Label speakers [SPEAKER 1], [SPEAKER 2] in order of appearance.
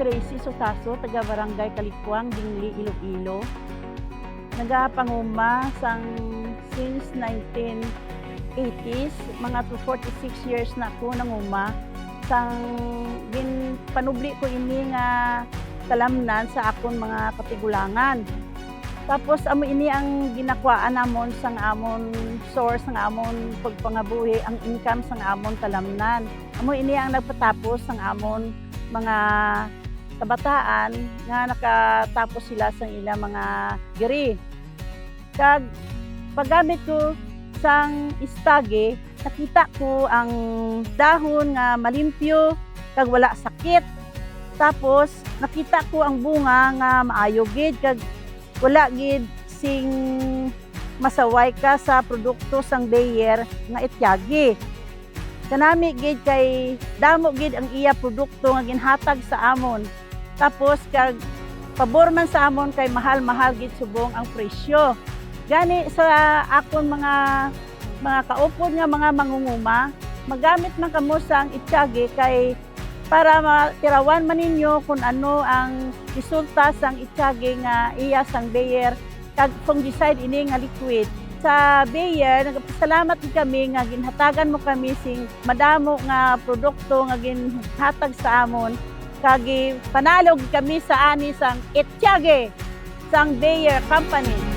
[SPEAKER 1] Gracie Sotaso, taga Barangay Kalikuang, Dingli, Iloilo. Nagapanguma since 1980s, mga 46 years na ako nanguma. Panubli ko ini nga talamnan sa akon mga katigulangan. Tapos amo ini ang ginakwaan namon sang amon source ng amon pagpangabuhi, ang income sang amon talamnan. Amo ini ang nagpatapos sang amon mga kabataan nga nakatapos sila sang ilang mga giri. Kag paggamit ko sang istage, nakita ko ang dahon nga malimpyo kag wala sakit. Tapos nakita ko ang bunga nga maayo gid kag wala gid sing masaway ka sa produkto sang Bayer nga ityagi. Kanami gid kay damo gid ang iya produkto nga ginhatag sa amon. Tapos kag pabor man sa amon kay mahal-mahal gid subong ang presyo. Gani sa akon mga kaupod nga mga mangunguma, magamit man kamo sang ityagi kay para matirawan man ninyo kung ano ang resulta sang ityagi nga iya sang Bayer kag fungicide ini nga liquid. Sa Bayer, nagpasalamat kami nga ginhatagan mo kami sing madamo nga produkto nga ginhatag sa amon kag panalog kami sa ani sang ityagi sang Bayer Company.